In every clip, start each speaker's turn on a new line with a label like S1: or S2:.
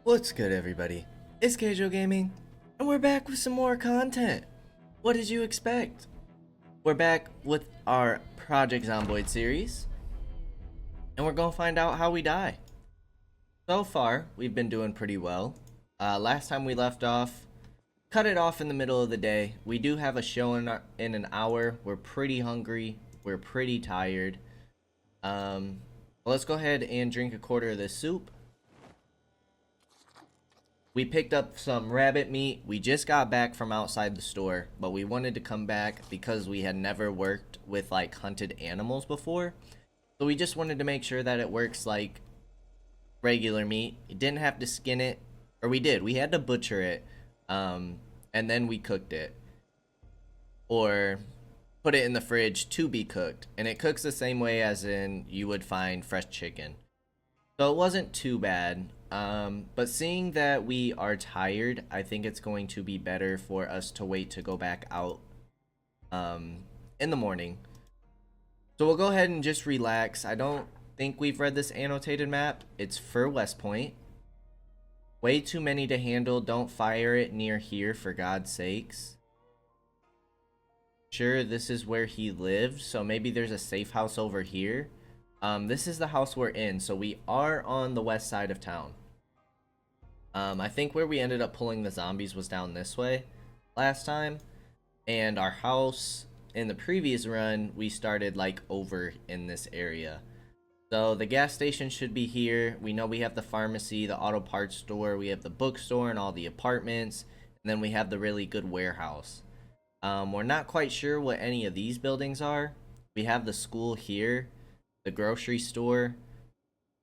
S1: What's good, everybody? It's Kaige-O Gaming, and we're back with some more content. What did you expect? We're back with our Project Zomboid series, and we're gonna find out how we die. So far, we've been doing pretty well. Last time we left off, cut it off in the middle of the day. We do have a show in an hour. We're pretty hungry. We're pretty tired. Well, let's go ahead and drink a quarter of this soup. We picked up some rabbit meat. We just got back from outside the store, but we wanted to come back because we had never worked with like hunted animals before. So we just wanted to make sure that it works like regular meat. You didn't have to skin it, or we did. We had to butcher it, and then we cooked it, or put it in the fridge to be cooked. And it cooks the same way as in you would find fresh chicken. So it wasn't too bad. But seeing that we are tired, I think it's going to be better for us to wait to go back out in the morning. So we'll go ahead and just relax. I don't think we've read this annotated map. It's for West Point. Way too many to handle. Don't fire it near here, for God's sakes. Sure, this is where he lived, so maybe there's a safe house over here. This is the house we're in, so we are on the west side of town. I think where we ended up pulling the zombies was down this way last time. And our house in the previous run, we started like over in this area. So the gas station should be here. We know we have the pharmacy, the auto parts store, we have the bookstore and all the apartments. And then we have the really good warehouse. We're not quite sure what any of these buildings are. We have the school here, the grocery store,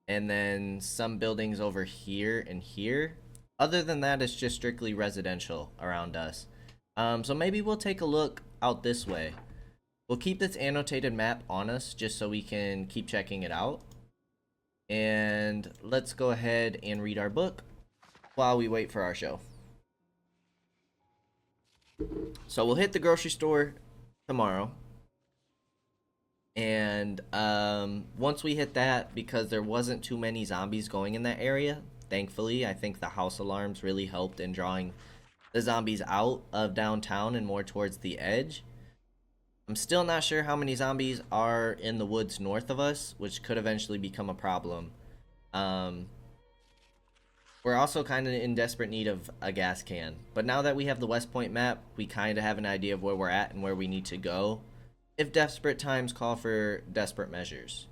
S1: and then some buildings over here and here. Other than that, it's just strictly residential around us. So maybe we'll take a look out this way. We'll keep this annotated map on us just so we can keep checking it out. And let's go ahead and read our book while we wait for our show. So we'll hit the grocery store tomorrow. And once we hit that, because there wasn't too many zombies going in that area, thankfully, I think the house alarms really helped in drawing the zombies out of downtown and more towards the edge. I'm still not sure how many zombies are in the woods north of us, which could eventually become a problem. We're also kind of in desperate need of a gas can. But now that we have the West Point map, we kind of have an idea of where we're at and where we need to go if desperate times call for desperate measures.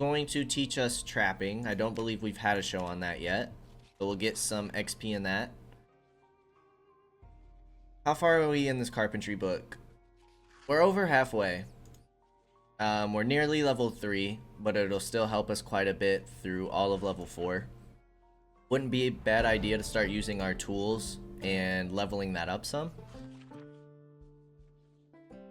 S1: Going to teach us trapping. I don't believe we've had a show on that yet, but we'll get some XP in that. How far are we in this carpentry book? We're over halfway. We're nearly level 3, but it'll still help us quite a bit through all of level 4. Wouldn't be a bad idea to start using our tools and leveling that up some.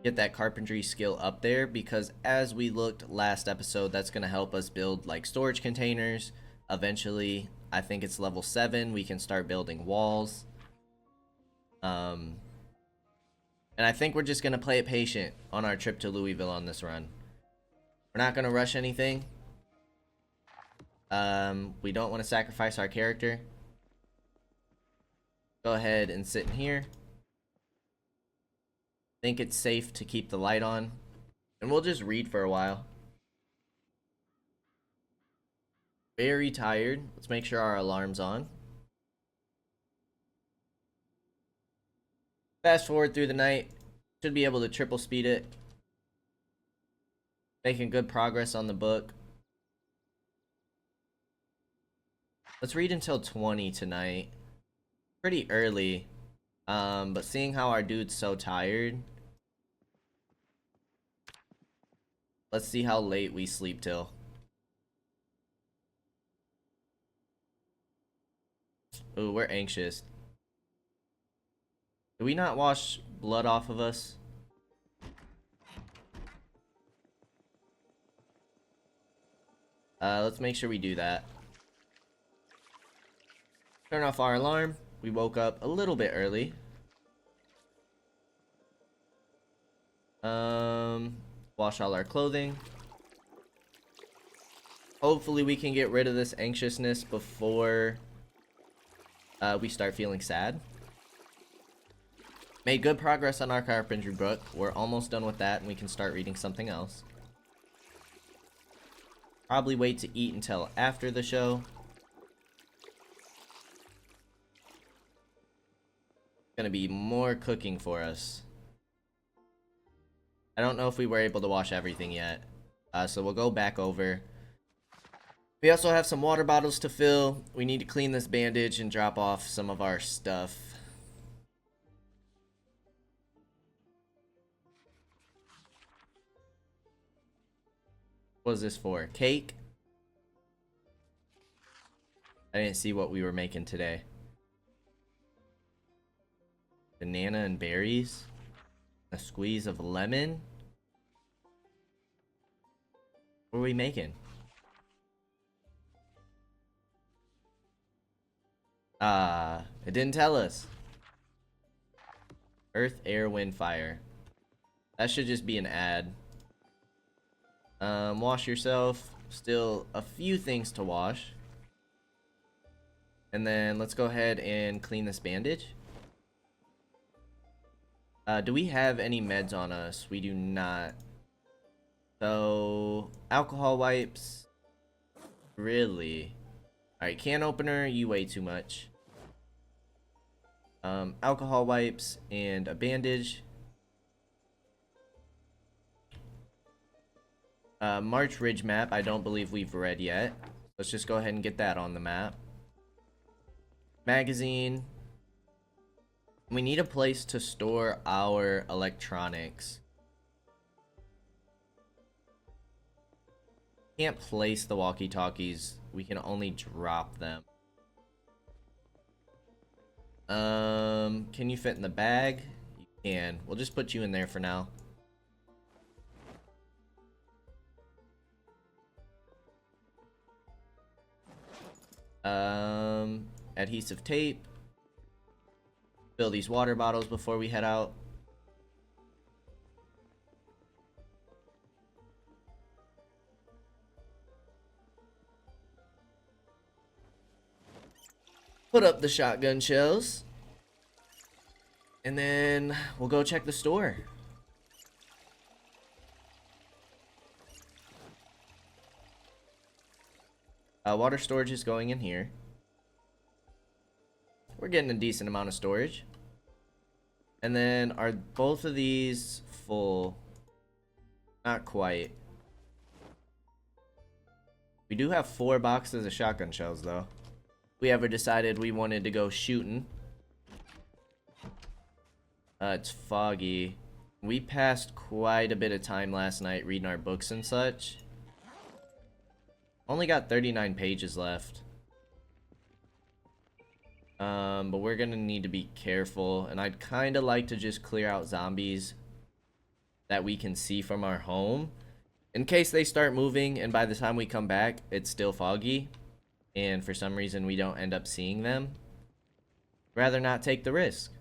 S1: Get that carpentry skill up there, because as we looked last episode, that's going to help us build like storage containers. Eventually, I think it's level 7, we can start building walls. And I think we're just going to play it patient on our trip to Louisville on this run. We're not going to rush anything. We don't want to sacrifice our character. Go ahead and sit in here. Think it's safe to keep the light on, and we'll just read for a while. Very tired. Let's make sure our alarm's on. Fast forward through the night. Should be able to triple speed it. Making good progress on the book. Let's read until 20 tonight. Pretty early. But seeing how our dude's so tired, let's see how late we sleep till. Ooh, we're anxious. Did we not wash blood off of us? Let's make sure we do that. Turn off our alarm. We woke up a little bit early. Wash all our clothing. Hopefully we can get rid of this anxiousness before we start feeling sad. Made good progress on our carpentry book. We're almost done with that and we can start reading something else. Probably wait to eat until after the show. Gonna be more cooking for us. I don't know if we were able to wash everything yet. So we'll go back over. We also have some water bottles to fill. We need to clean this bandage and drop off some of our stuff. What is this for? Cake? I didn't see what we were making today. Banana and berries? A squeeze of lemon? What are we making? It didn't tell us. Earth, air, wind, fire. That should just be an ad. Wash yourself. Still a few things to wash. And then let's go ahead and clean this bandage. Do we have any meds on us? We do not. So, alcohol wipes. Really? Alright, can opener, you weigh too much. Alcohol wipes and a bandage. March Ridge map, I don't believe we've read yet. Let's just go ahead and get that on the map. Magazine. We need a place to store our electronics. Can't place the walkie-talkies. We can only drop them. Can you fit in the bag? You can. We'll just put you in there for now. Adhesive tape. Fill these water bottles before we head out. Put up the shotgun shells. And then we'll go check the store. Water storage is going in here. We're getting a decent amount of storage. And then are both of these full? Not quite. We do have 4 boxes of shotgun shells though. We ever decided we wanted to go shooting. It's foggy. We passed quite a bit of time last night reading our books and such. Only got 39 pages left. But we're gonna need to be careful, and I'd kind of like to just clear out zombies that we can see from our home in case they start moving and by the time we come back it's still foggy and for some reason we don't end up seeing them. Rather not take the risk.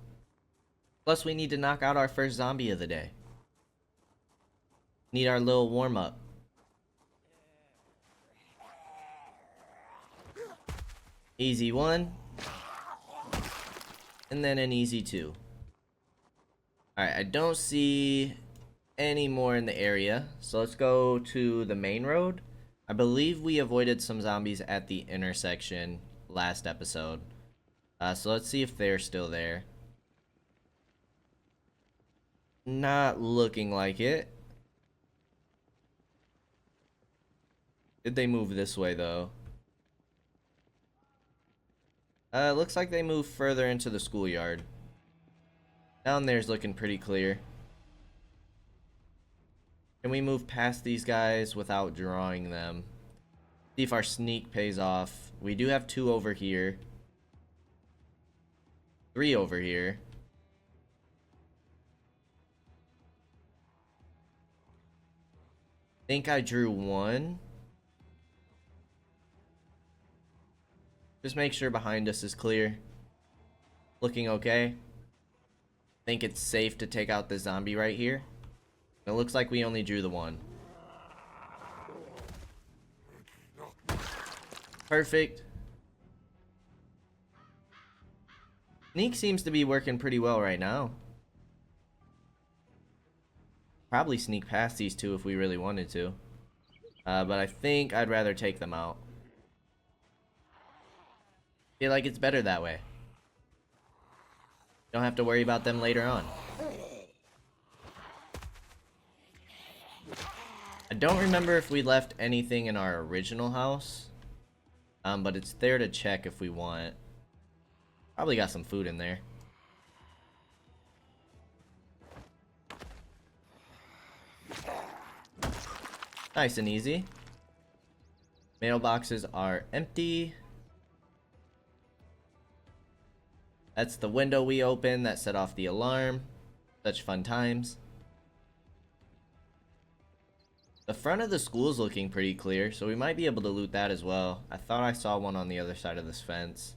S1: Plus we need to knock out our first zombie of the day. Need our little warm-up. Easy 1. And then an easy 2. Alright, I don't see any more in the area. So let's go to the main road. I believe we avoided some zombies at the intersection last episode. So let's see if they're still there. Not looking like it. Did they move this way though? Looks like they moved further into the schoolyard. Down there's looking pretty clear. Can we move past these guys without drawing them? See if our sneak pays off. We do have 2 over here. 3 over here. Think I drew 1. Just make sure behind us is clear. Looking okay. Think it's safe to take out the zombie right here. It looks like we only drew the 1. Perfect. Sneak seems to be working pretty well right now. Probably sneak past these two if we really wanted to. But I think I'd rather take them out. Feel like it's better that way. Don't have to worry about them later on. I don't remember if we left anything in our original house. But it's there to check if we want. Probably got some food in there. Nice and easy. Mailboxes are empty. That's the window we opened that set off the alarm. Such fun times. The front of the school's looking pretty clear, so we might be able to loot that as well. I thought I saw one on the other side of this fence.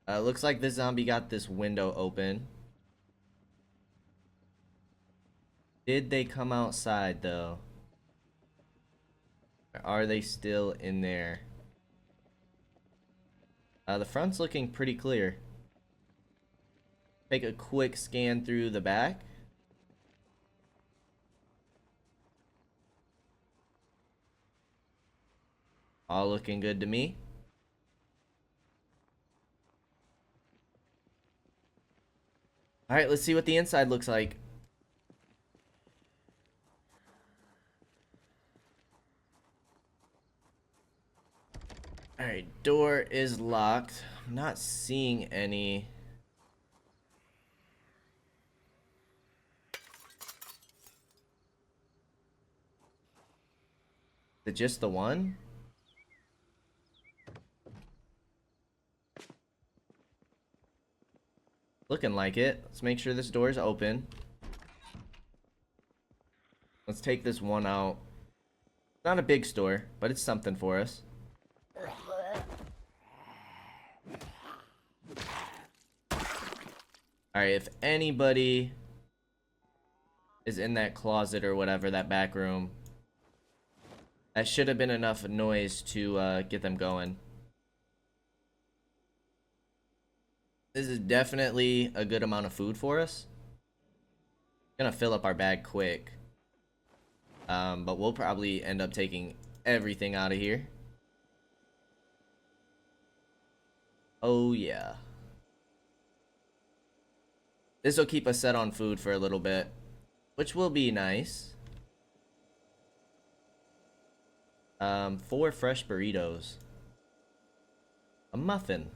S1: Looks like this zombie got this window open. Did they come outside though? Or are they still in there? The front's looking pretty clear. Take a quick scan through the back. All looking good to me. Alright, let's see what the inside looks like. Alright, door is locked. I'm not seeing any. Is it just the one? Looking like it. Let's make sure this door is open. Let's take this one out. Not a big store, but it's something for us. Alright, if anybody is in that closet or whatever, that back room, that should have been enough noise to get them going. This is definitely a good amount of food for us. Gonna fill up our bag quick. But we'll probably end up taking everything out of here. Oh yeah. This will keep us set on food for a little bit, which will be nice. 4 fresh burritos. A muffin.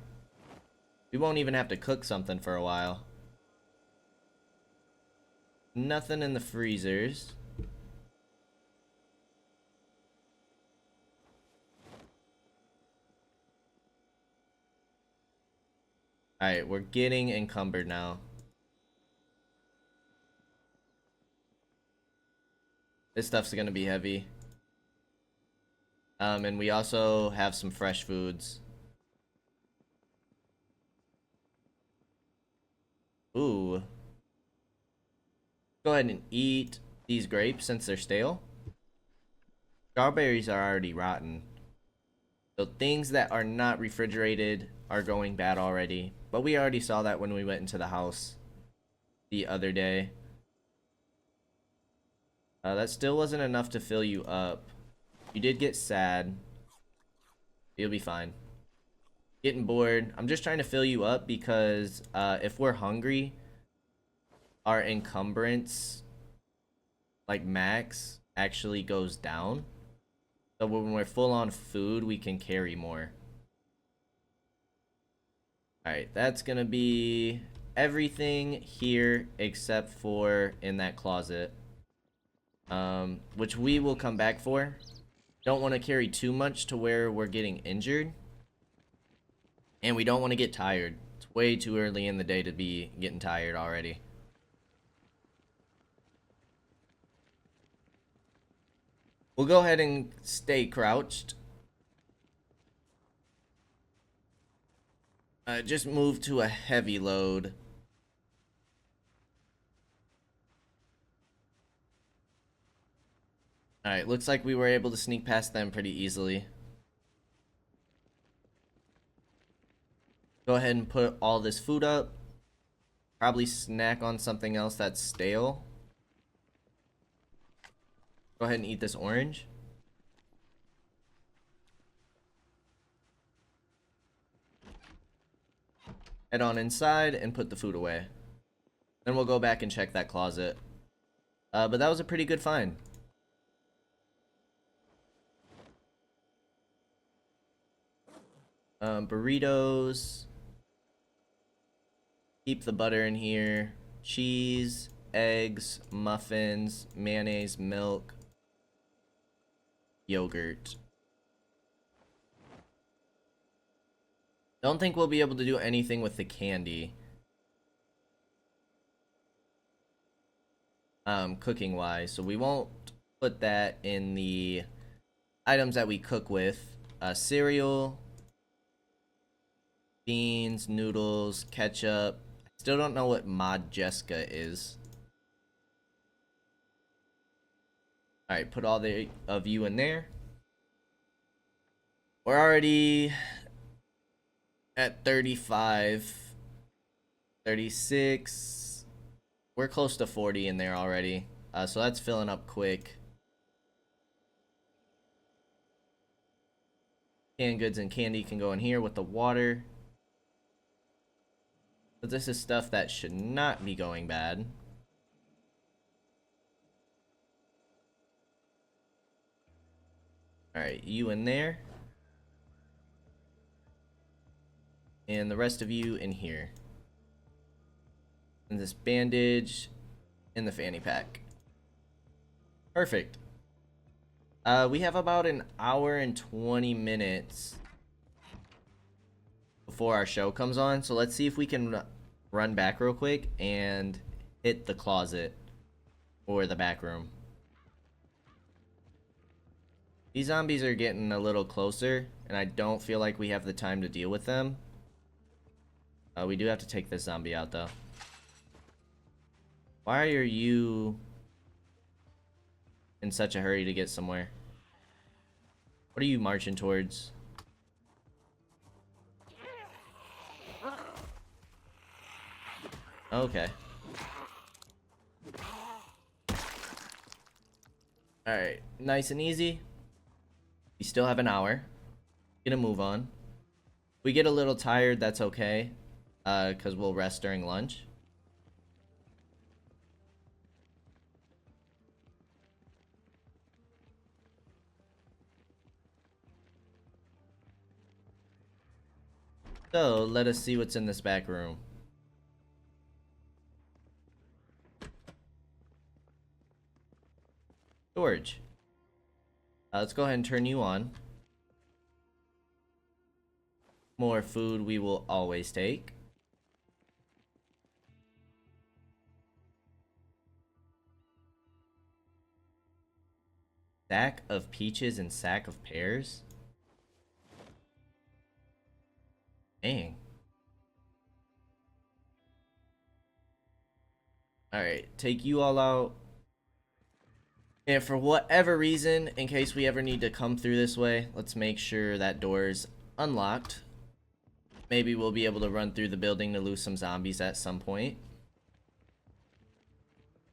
S1: We won't even have to cook something for a while. Nothing in the freezers. Alright, we're getting encumbered now. This stuff's gonna be heavy. And we also have some fresh foods. Ooh. Go ahead and eat these grapes since they're stale. Strawberries are already rotten. So things that are not refrigerated are going bad already. But we already saw that when we went into the house the other day. That still wasn't enough to fill you up. You did get sad. You'll be fine. Getting bored. I'm just trying to fill you up because if we're hungry, our encumbrance, like max, actually goes down. So when we're full on food, we can carry more. Alright, that's gonna be everything here except for in that closet. Which we will come back for. Don't want to carry too much to where we're getting injured. And we don't want to get tired. It's way too early in the day to be getting tired already. We'll go ahead and stay crouched. Just move to a heavy load. Alright, looks like we were able to sneak past them pretty easily. Go ahead and put all this food up. Probably snack on something else that's stale. Go ahead and eat this orange. Head on inside and put the food away. Then we'll go back and check that closet. But that was a pretty good find. Burritos. Keep the butter in here. Cheese, eggs, muffins, mayonnaise, milk, yogurt. Don't think we'll be able to do anything with the candy. Cooking wise, so we won't put that in the items that we cook with. Cereal, beans, noodles, ketchup. Still don't know what Mod Jessica is. Alright, put all of you in there. We're already at 35, 36. We're close to 40 in there already. So that's filling up quick. Canned goods and candy can go in here with the water. But this is stuff that should not be going bad. Alright, you in there. And the rest of you in here. And this bandage in the fanny pack. Perfect. We have about an hour and 20 minutes before our show comes on. So let's see if we can run back real quick and hit the closet or the back room. These zombies are getting a little closer, and I don't feel like we have the time to deal with them. We do have to take this zombie out, though. Why are you in such a hurry to get somewhere? What are you marching towards? Okay. Alright, nice and easy. We still have an hour. Gonna move on. We get a little tired, that's okay. Because we'll rest during lunch. So, let us see what's in this back room. Storage. Let's go ahead and turn you on. More food we will always take. Sack of peaches and sack of pears? Dang. Alright, take you all out. And for whatever reason, in case we ever need to come through this way, let's make sure that door's unlocked. Maybe we'll be able to run through the building to lose some zombies at some point.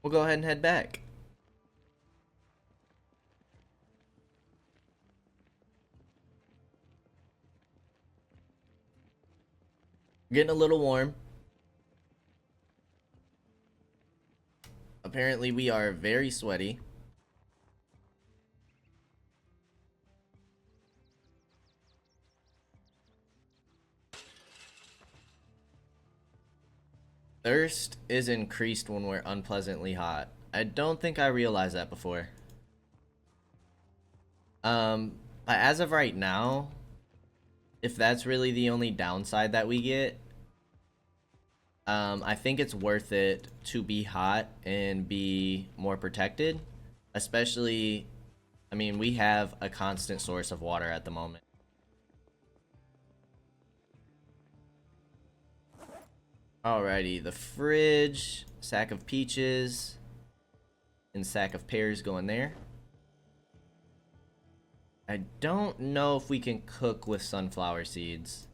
S1: We'll go ahead and head back. Getting a little warm. Apparently we are very sweaty. Thirst is increased when we're unpleasantly hot. I don't think I realized that before. But as of right now, if that's really the only downside that we get, I think it's worth it to be hot and be more protected. Especially, I mean, we have a constant source of water at the moment. Alrighty, the fridge, sack of peaches, and sack of pears go in there. I don't know if we can cook with sunflower seeds.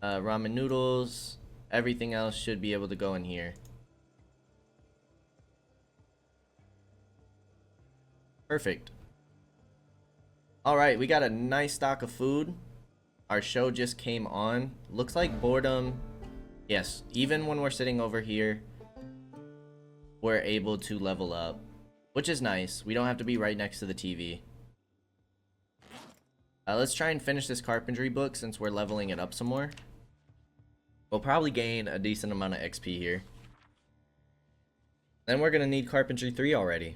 S1: Ramen noodles. Everything else should be able to go in here. Perfect. Alright, we got a nice stock of food. Our show just came on. Looks like boredom. Yes, even when we're sitting over here, we're able to level up, which is nice. We don't have to be right next to the TV. Let's try and finish this carpentry book since we're leveling it up some more. We'll probably gain a decent amount of XP here. Then we're going to need carpentry 3 already.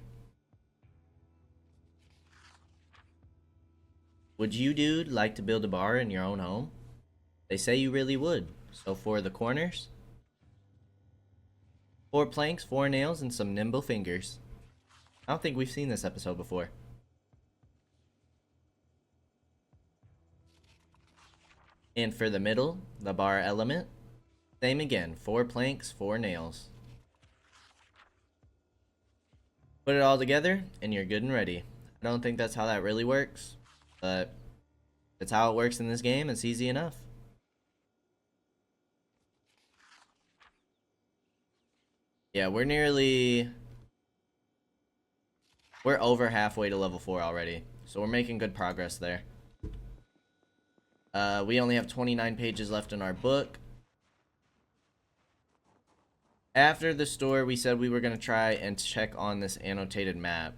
S1: Would you, dude, like to build a bar in your own home? They say you really would. So for the corners, 4 planks, 4 nails, and some nimble fingers. I don't think we've seen this episode before. And for the middle, the bar element, same again, 4 planks, 4 nails. Put it all together, and you're good and ready. I don't think that's how that really works, but it's how it works in this game. It's easy enough. Yeah, we're over halfway to level 4 already, so we're making good progress there. We only have 29 pages left in our book. After the store, we said we were going to try and check on this annotated map.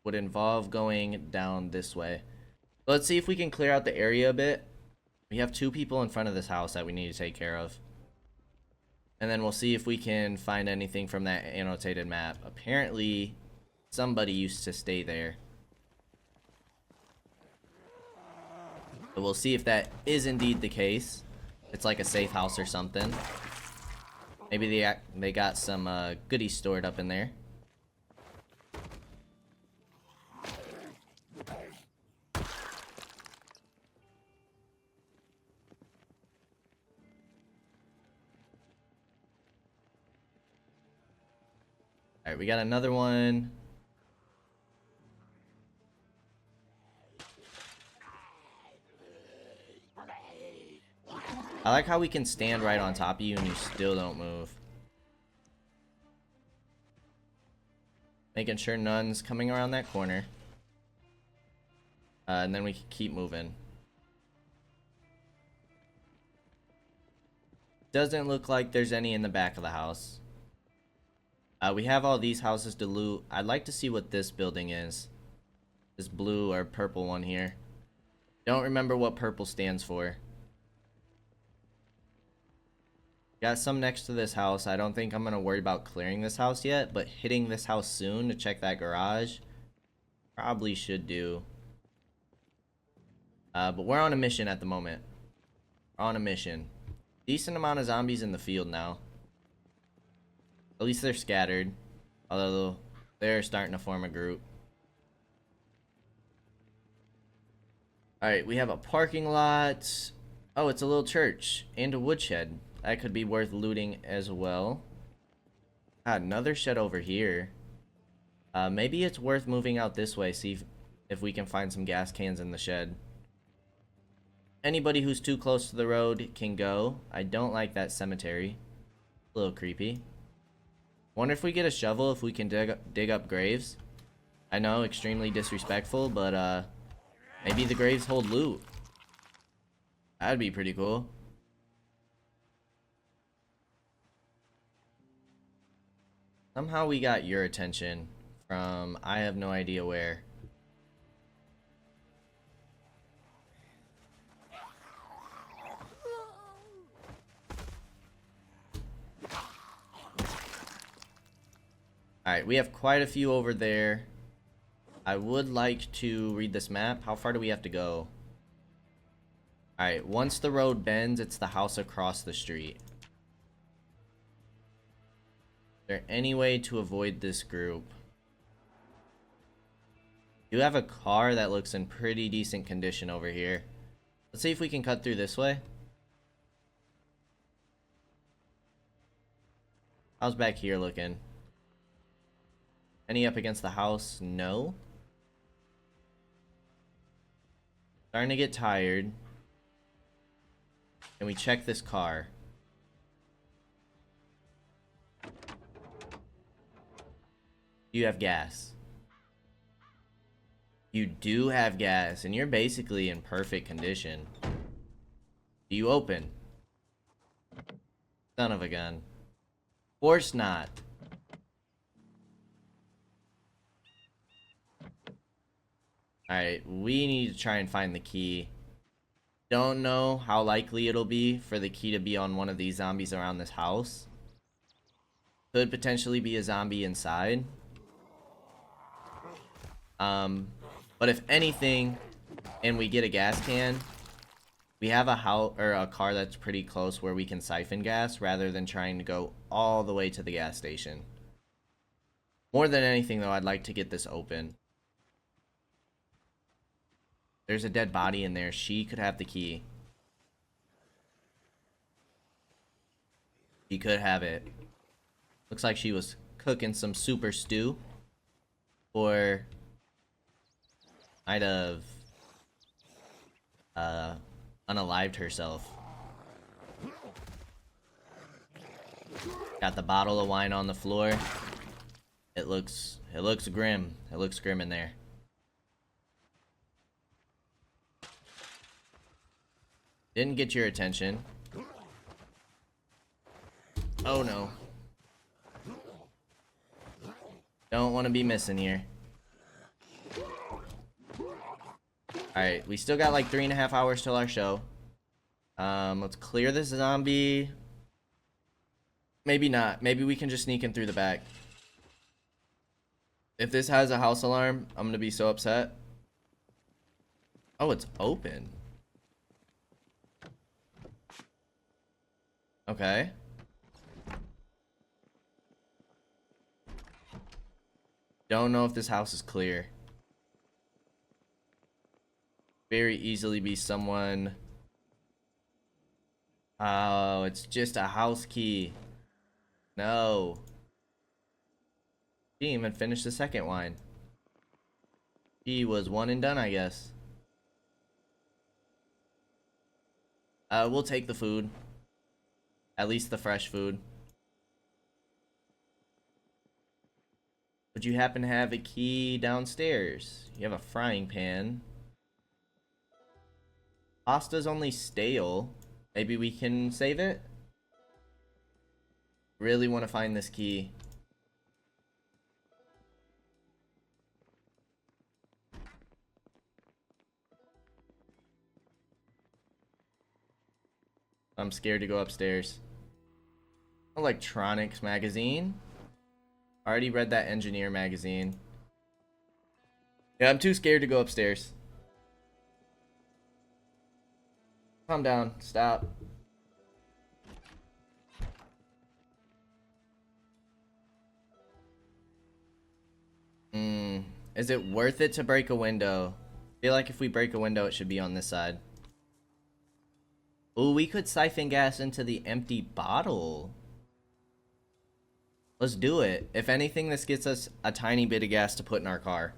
S1: Would involve going down this way. Let's see if we can clear out the area a bit. We have 2 people in front of this house that we need to take care of. And then we'll see if we can find anything from that annotated map. Apparently, somebody used to stay there. But we'll see if that is indeed the case. It's like a safe house or something. Maybe they got some goodies stored up in there. Alright, we got another one. I like how we can stand right on top of you and you still don't move. Making sure none's coming around that corner. And then we can keep moving. Doesn't look like there's any in the back of the house. We have all these houses to loot. I'd like to see what this building is. This blue or purple one here. Don't remember what purple stands for. Got some next to this house. I don't think I'm going to worry about clearing this house yet, but hitting this house soon to check that garage probably should do. But we're on a mission at the moment. We're on a mission. Decent amount of zombies in the field now. At least they're scattered. Although they're starting to form a group. Alright, we have a parking lot. Oh, it's a little church and a woodshed. That could be worth looting as well. Another shed over here. Maybe it's worth moving out this way. See if we can find some gas cans in the shed. Anybody who's too close to the road can go. I don't like that cemetery. A little creepy. Wonder if we get a shovel, if we can dig up graves. I know, extremely disrespectful, but maybe the graves hold loot. That'd be pretty cool. Somehow we got your attention from I have no idea where. Alright, we have quite a few over there. I would like to read this map. How far do we have to go? Alright, once the road bends, it's the house across the street. Is there any way to avoid this group? You have a car that looks in pretty decent condition over here. Let's see if we can cut through this way. How's back here looking? Any up against the house? No. Starting to get tired. Can we check this car? You have gas. You do have gas, and you're basically in perfect condition. Do you open? Son of a gun. Of course not. Alright, we need to try and find the key. Don't know how likely it'll be for the key to be on one of these zombies around this house. Could potentially be a zombie inside. But if anything, and we get a gas can, we have a house or a car that's pretty close where we can siphon gas rather than trying to go all the way to the gas station. More than anything, though, I'd like to get this open. There's a dead body in there. She could have the key. She could have it. Looks like she was cooking some super stew. Or might have unalived herself. Got the bottle of wine on the floor. It looks grim. It looks grim in there. Didn't get your attention. Oh no. Don't want to be missing here. Alright, we still got like 3.5 hours till our show. Let's clear this zombie. Maybe not. Maybe we can just sneak in through the back. If this has a house alarm, I'm gonna be so upset. Oh, it's open. Okay. Don't know if this house is clear. Very easily be someone. Oh, it's just a house key. No. She didn't even finish the second wine. She was one and done, I guess. We'll take the food. At least the fresh food. Would you happen to have a key downstairs? You have a frying pan. Pasta's only stale. Maybe we can save it? Really want to find this key. I'm scared to go upstairs. Electronics magazine. Already read that engineer magazine. Yeah, I'm too scared to go upstairs. Calm down. Stop. Is it worth it to break a window? I feel like if we break a window, it should be on this side. Ooh, we could siphon gas into the empty bottle. Let's do it. If anything, this gets us a tiny bit of gas to put in our car.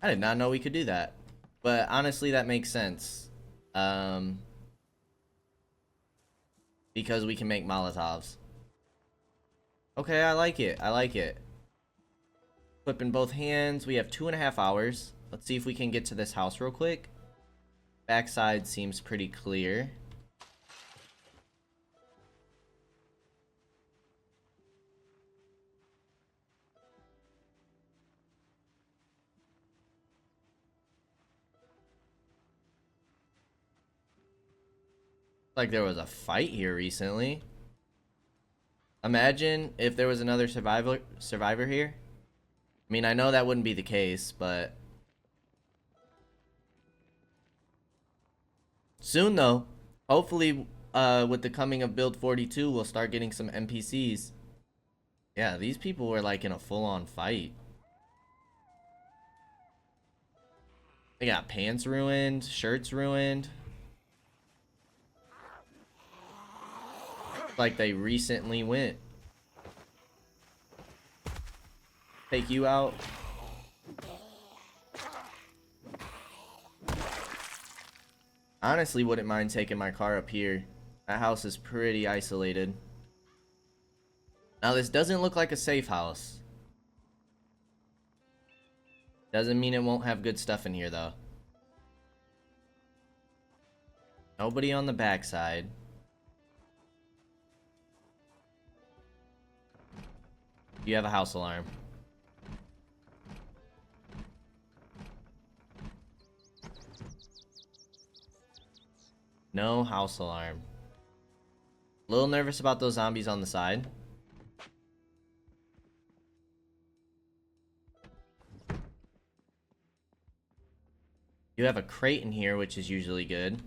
S1: I did not know we could do that. But honestly, that makes sense. Because we can make Molotovs. Okay, I like it. I like it. Equip in both hands. We have 2.5 hours. Let's see if we can get to this house real quick. Backside seems pretty clear. Like there was a fight here recently. Imagine if there was another survivor here. I mean, I know that wouldn't be the case, but soon though. Hopefully, with the coming of Build 42, we'll start getting some NPCs. Yeah, these people were like in a full-on fight. They got pants ruined, shirts ruined. Like they recently went. Take you out. Honestly, wouldn't mind taking my car up here. That house is pretty isolated. Now, this doesn't look like a safe house. Doesn't mean it won't have good stuff in here, though. Nobody on the backside. You have a house alarm. No house alarm. A little nervous about those zombies on the side. You have a crate in here, which is usually good.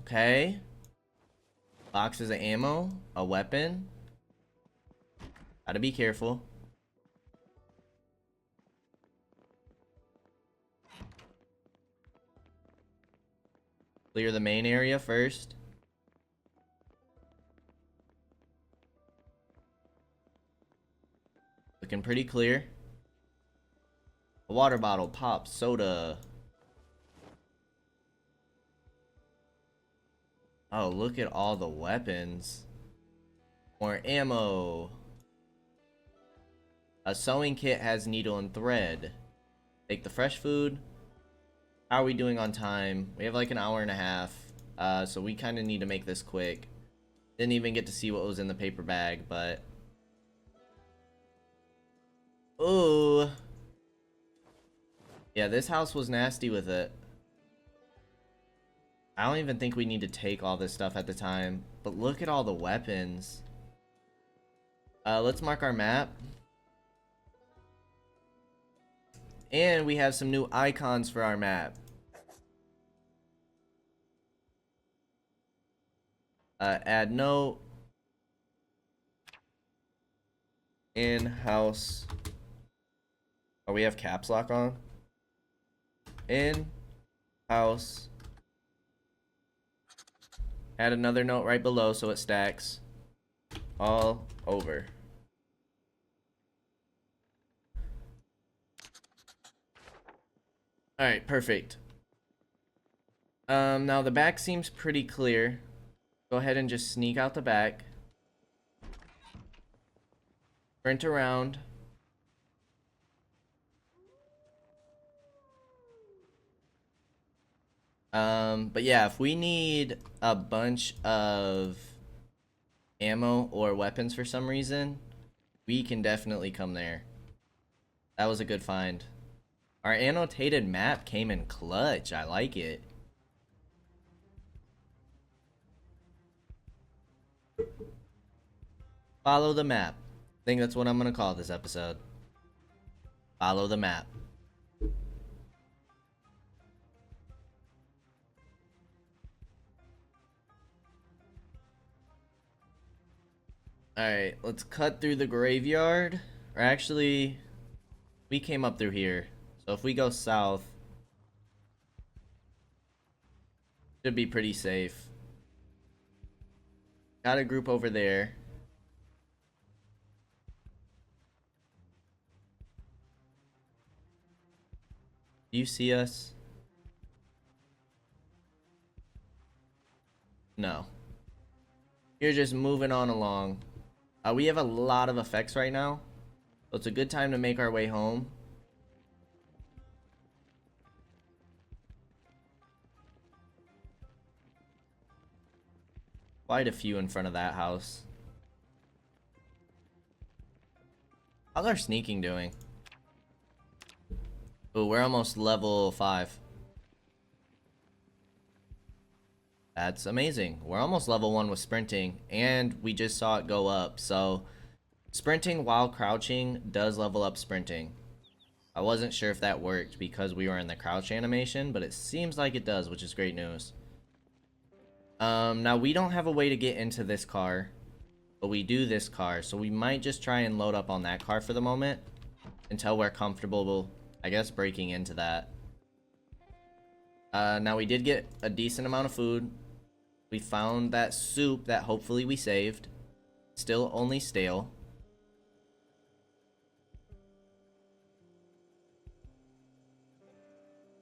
S1: Okay. Boxes of ammo, a weapon. Gotta be careful. Clear the main area first. Looking pretty clear. A water bottle, pop, soda. Oh, look at all the weapons. More ammo. A sewing kit has needle and thread. Take the fresh food. How are we doing on time? We have like an hour and a half. So we kind of need to make this quick. Didn't even get to see what was in the paper bag, but... Ooh. Yeah, this house was nasty with it. I don't even think we need to take all this stuff at the time. But look at all the weapons. Let's mark our map. And we have some new icons for our map. Add note. In-house. Oh, we have caps lock on. In-house. Add another note right below so it stacks all over. Alright, perfect. Now the back seems pretty clear. Go ahead and just sneak out the back. Sprint around. But yeah, if we need a bunch of ammo or weapons for some reason, we can definitely come there. That was a good find. Our annotated map came in clutch. I like it. Follow the map. I think that's what I'm gonna call this episode. Follow the map. Alright, let's cut through the graveyard. Or actually, we came up through here. So if we go south, should be pretty safe. Got a group over there. Do you see us? No. You're just moving on along. We have a lot of effects right now, so it's a good time to make our way home. Quite a few in front of that house. How's our sneaking doing? Oh, we're almost level 5. That's amazing. We're almost level 1 with sprinting, and we just saw it go up. So, sprinting while crouching does level up sprinting. I wasn't sure if that worked because we were in the crouch animation, but it seems like it does, which is great news. Now we don't have a way to get into this car, but we do this car, so we might just try and load up on that car for the moment until we're comfortable, I guess, breaking into that. Now we did get a decent amount of food. We found that soup that hopefully we saved. Still only stale.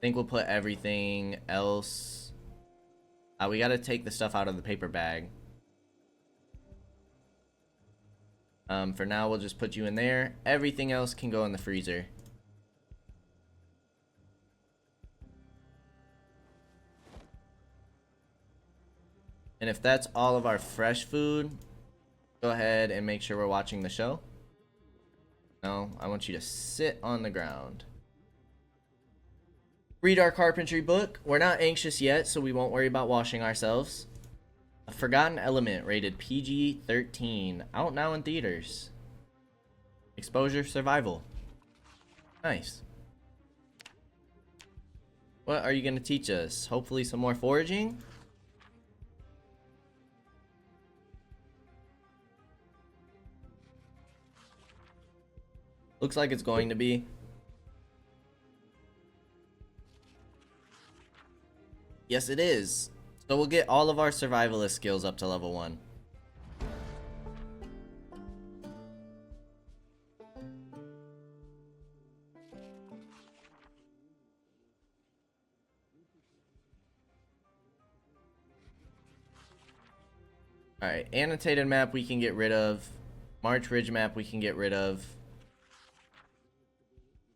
S1: think we'll put everything else. We gotta take the stuff out of the paper bag. For now, we'll just put you in there. Everything else can go in the freezer. And if that's all of our fresh food, go ahead and make sure we're watching the show. No, I want you to sit on the ground. Read our carpentry book. We're not anxious yet, so we won't worry about washing ourselves. A Forgotten Element, rated PG-13. Out now in theaters. Exposure survival. Nice. What are you going to teach us? Hopefully some more foraging? Looks like it's going to be. Yes, it is. So we'll get all of our survivalist skills up to level 1. Alright, annotated map we can get rid of. March Ridge map we can get rid of.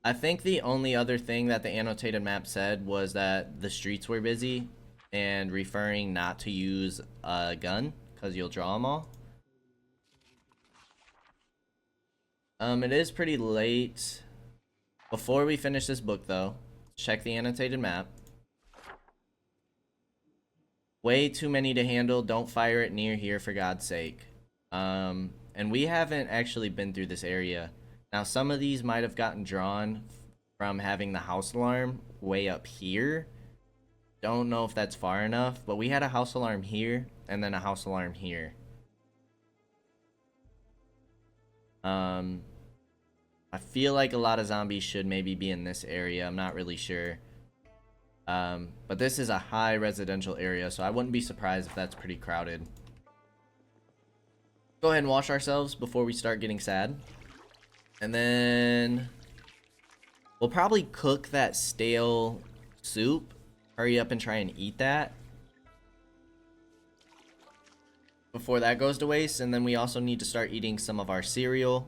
S1: I think the only other thing that the annotated map said was that the streets were busy and referring not to use a gun because you'll draw them all. It is pretty late. Before we finish this book though, check the annotated map. Way too many to handle. Don't fire it near here for God's sake. And we haven't actually been through this area. Now, some of these might have gotten drawn from having the house alarm way up here. Don't know if that's far enough, but we had a house alarm here and then a house alarm here. I feel like a lot of zombies should maybe be in this area. I'm not really sure. But this is a high residential area, so I wouldn't be surprised if that's pretty crowded. Go ahead and wash ourselves before we start getting sad. And then we'll probably cook that stale soup. Hurry up and try and eat that before that goes to waste. And then we also need to start eating some of our cereal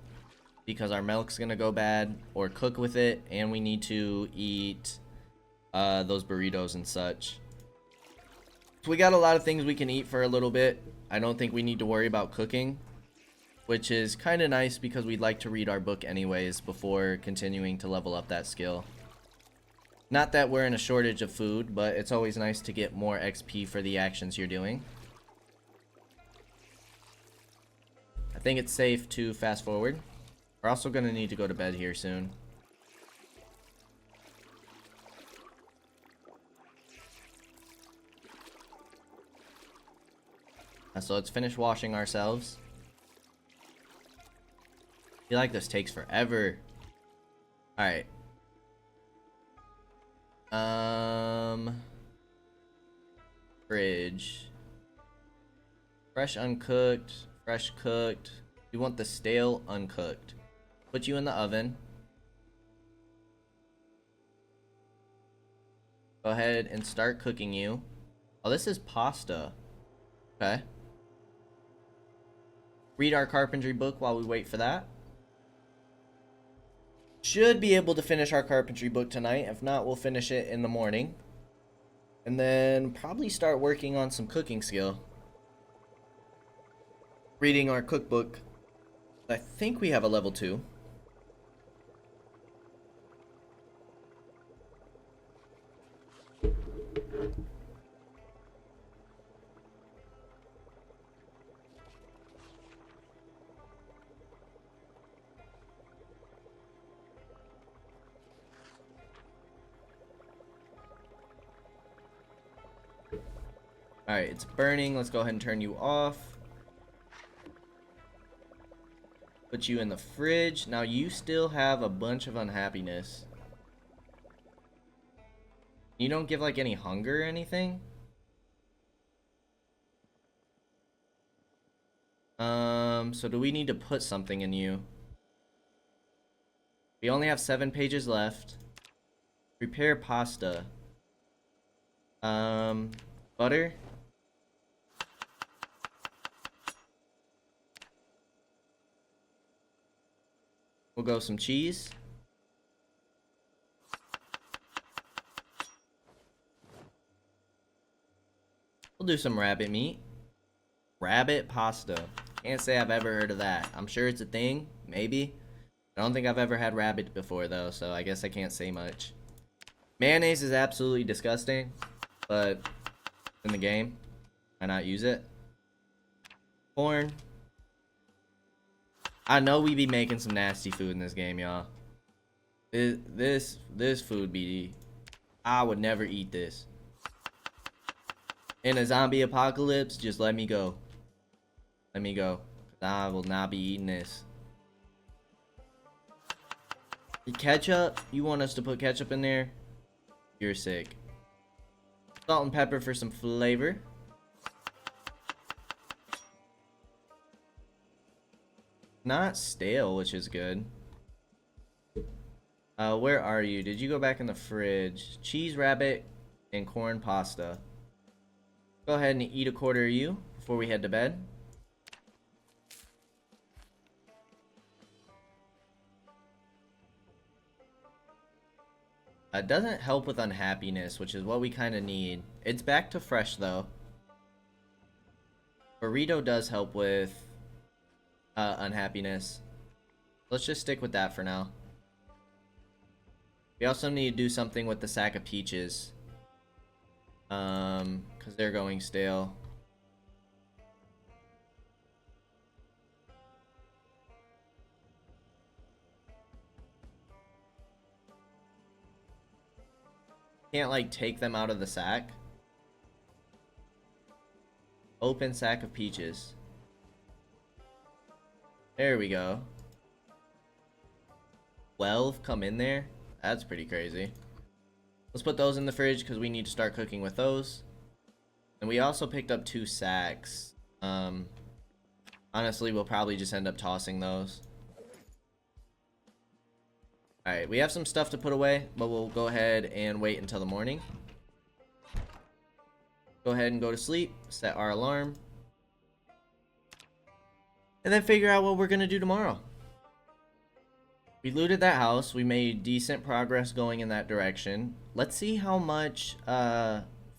S1: because our milk's gonna go bad, or cook with it. And we need to eat those burritos and such. So we got a lot of things we can eat for a little bit. I don't think we need to worry about cooking, which is kind of nice because we'd like to read our book anyways before continuing to level up that skill. Not that we're in a shortage of food, but it's always nice to get more XP for the actions you're doing. I think it's safe to fast forward. We're also going to need to go to bed here soon. So let's finish washing ourselves. I feel like this takes forever. Alright. Fridge. Fresh uncooked. Fresh cooked. We want the stale uncooked. Put you in the oven. Go ahead and start cooking you. Oh, this is pasta. Okay. Read our carpentry book while we wait for that. Should be able to finish our carpentry book tonight. If not, we'll finish it in the morning. And then probably start working on some cooking skill. Reading our cookbook. I think we have a level 2. Alright, it's burning. Let's go ahead and turn you off. Put you in the fridge. Now you still have a bunch of unhappiness. You don't give like any hunger or anything? So do we need to put something in you? We only have 7 pages left. Prepare pasta. Butter. We'll go some cheese. We'll do some rabbit meat. Rabbit pasta. Can't say I've ever heard of that. I'm sure it's a thing. Maybe. I don't think I've ever had rabbit before, though, so I guess I can't say much. Mayonnaise is absolutely disgusting, but in the game, why not use it? Corn. I know we be making some nasty food in this game, y'all. This food be... I would never eat this. In a zombie apocalypse, just let me go. Let me go. I will not be eating this. Ketchup? You want us to put ketchup in there? You're sick. Salt and pepper for some flavor. Not stale, which is good. Where are you? Did you go back in the fridge? Cheese rabbit and corn pasta. Go ahead and eat a quarter of you before we head to bed. It doesn't help with unhappiness, which is what we kind of need. It's back to fresh, though. Burrito does help with unhappiness. Let's just stick with that for now. We also need to do something with the sack of peaches. Because they're going stale. Can't, like, take them out of the sack. Open sack of peaches. There we go. 12 come in there? That's pretty crazy. Let's put those in the fridge because we need to start cooking with those. And we also picked up 2 sacks. Honestly, we'll probably just end up tossing those. Alright, we have some stuff to put away, but we'll go ahead and wait until the morning. Go ahead and go to sleep, set our alarm. And then figure out what we're going to do tomorrow. We looted that house. We made decent progress going in that direction. Let's see how much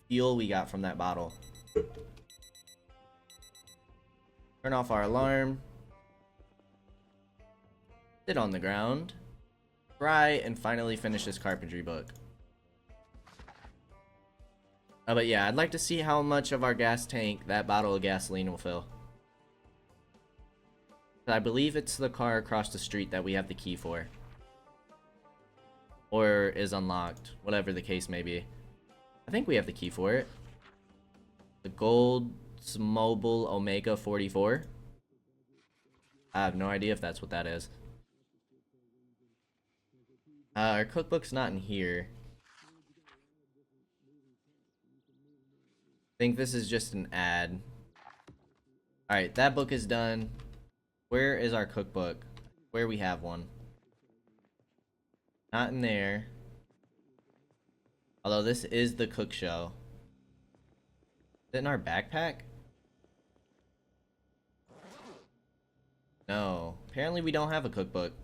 S1: fuel we got from that bottle. Turn off our alarm. Sit on the ground. Try and finally finish this carpentry book. But yeah, I'd like to see how much of our gas tank that bottle of gasoline will fill. I believe it's the car across the street that we have the key for. Or is unlocked, whatever the case may be. I think we have the key for it. The gold Zomboid Omega 44. I have no idea if that's what that is. Our cookbook's not in here. I think this is just an ad. Alright, that book is done. Where is our cookbook? Where we have one. Not in there. Although this is the cook show. Is it in our backpack? No. Apparently we don't have a cookbook.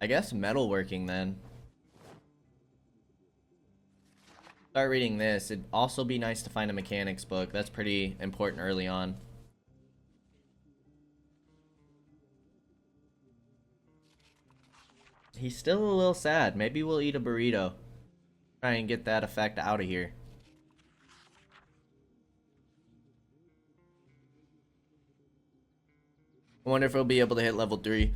S1: I guess metalworking then. Start reading this. It'd also be nice to find a mechanics book. That's pretty important early on. He's still a little sad. Maybe we'll eat a burrito. Try and get that effect out of here. I wonder if we'll be able to hit level 3.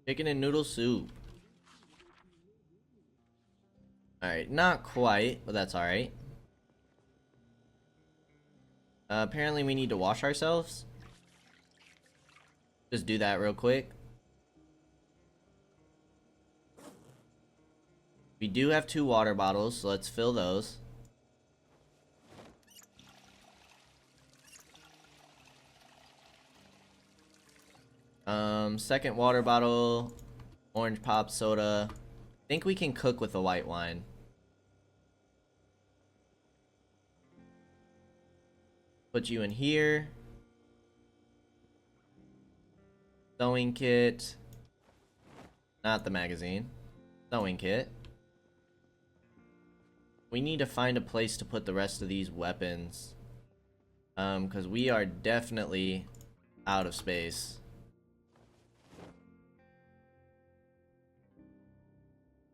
S1: Chicken and noodle soup. Alright, not quite, but that's alright. Apparently we need to wash ourselves. Just do that real quick. We do have 2 water bottles, so let's fill those. Second water bottle, orange pop soda. I think we can cook with the white wine. Put you in here. Sewing kit. Not the magazine. Sewing kit. We need to find a place to put the rest of these weapons. Because we are definitely out of space.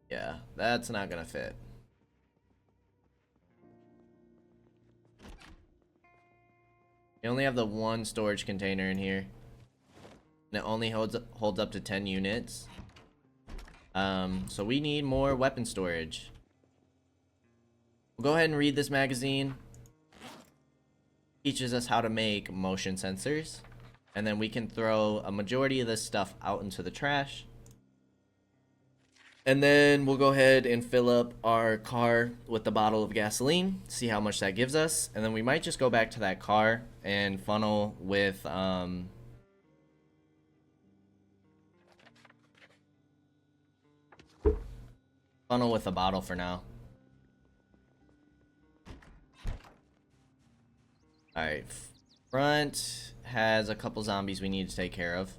S1: Yeah, that's not gonna fit. We only have the 1 storage container in here. And it only holds up to 10 units. So we need more weapon storage. We'll go ahead and read this magazine. Teaches us how to make motion sensors. And then we can throw a majority of this stuff out into the trash. And then we'll go ahead and fill up our car with the bottle of gasoline, see how much that gives us. And then we might just go back to that car and funnel with a bottle for now. Alright, front has a couple zombies we need to take care of.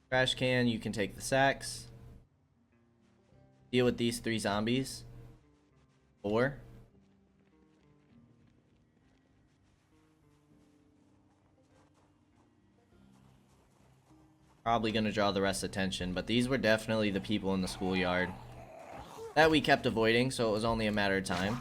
S1: Trash can, you can take the sacks. Deal with these 3 zombies. 4. Probably gonna draw the rest's attention, but these were definitely the people in the schoolyard that we kept avoiding, so it was only a matter of time.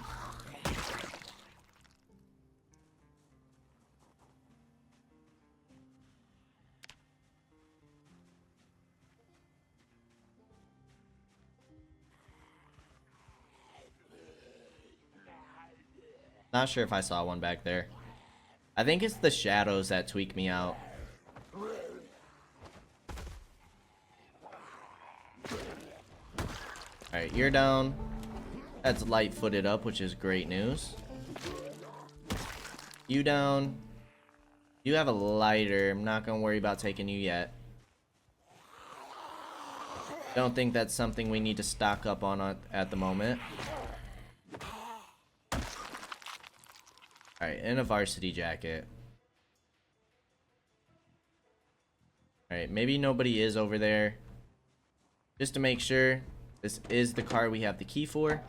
S1: Not sure if I saw one back there. I think it's the shadows that tweak me out. Alright, you're down. That's light-footed up, which is great news. You down. You have a lighter. I'm not gonna worry about taking you yet. Don't think that's something we need to stock up on at the moment. Alright, and a varsity jacket. Alright, maybe nobody is over there. Just to make sure, this is the car we have the key for.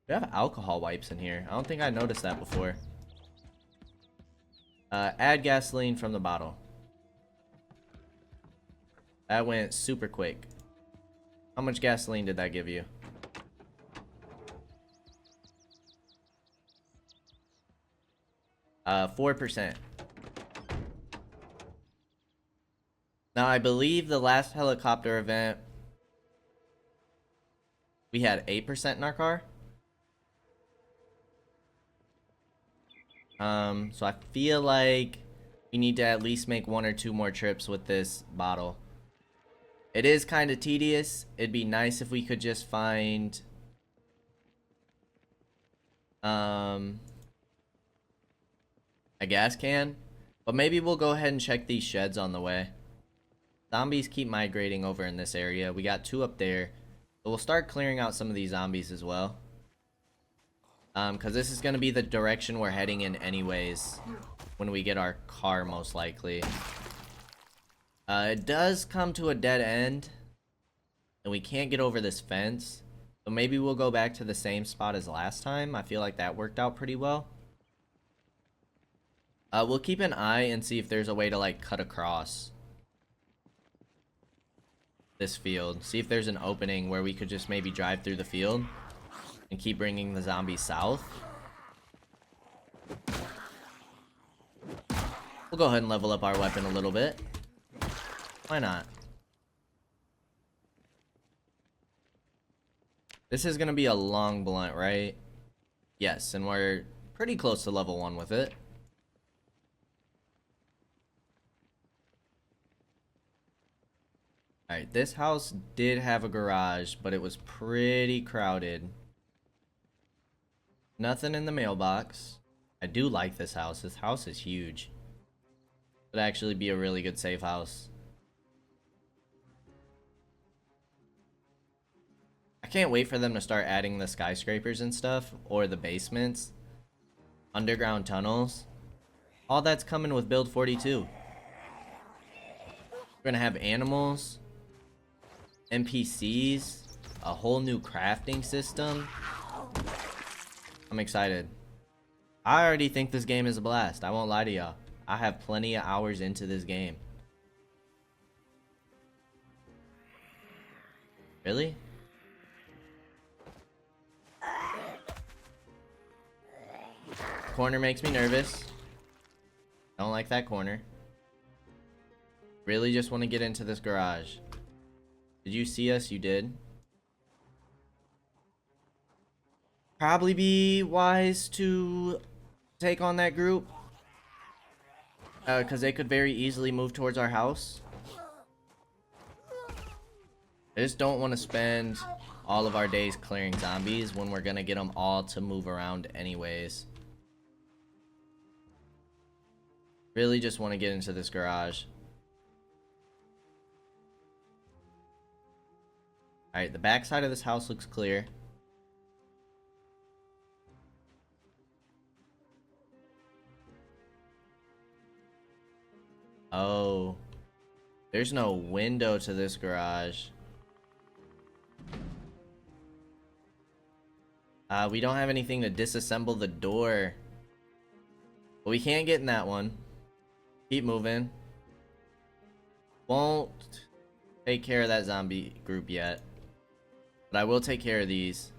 S1: We have alcohol wipes in here. I don't think I noticed that before. Add gasoline from the bottle. That went super quick. How much gasoline did that give you? 4%. Now, I believe the last helicopter event, we had 8% in our car. So I feel like we need to at least make 1 or 2 more trips with this bottle. It is kind of tedious. It'd be nice if we could just find a gas can, but maybe we'll go ahead and check these sheds on the way. Zombies keep migrating over in this area. We got 2 up there, so we'll start clearing out some of these zombies as well. Because this is going to be the direction we're heading in anyways when we get our car, most likely. It does come to a dead end, and we can't get over this fence. So maybe we'll go back to the same spot as last time. I feel like that worked out pretty well. We'll keep an eye and see if there's a way to, like, cut across this field. See if there's an opening where we could just maybe drive through the field and keep bringing the zombies south. We'll go ahead and level up our weapon a little bit. Why not? This is gonna be a long blunt, right? Yes, and we're pretty close to level 1 with it. Alright, this house did have a garage, but it was pretty crowded. Nothing in the mailbox. I do like this house. This house is huge. Would actually be a really good safe house. I can't wait for them to start adding the skyscrapers and stuff, or the basements, underground tunnels. All that's coming with build 42. We're gonna have animals, NPCs, a whole new crafting system. I'm excited. I already think this game is a blast. I won't lie to y'all. I have plenty of hours into this game. Really? Corner makes me nervous. Don't like that corner. Really just want to get into this garage. Did you see us? You did. Probably be wise to take on that group. Because they could very easily move towards our house. I just don't want to spend all of our days clearing zombies when we're going to get them all to move around anyways. Really just want to get into this garage. Alright, the back side of this house looks clear. Oh. There's no window to this garage. We don't have anything to disassemble the door. But we can't get in that one. Keep moving. Won't take care of that zombie group yet. But I will take care of these.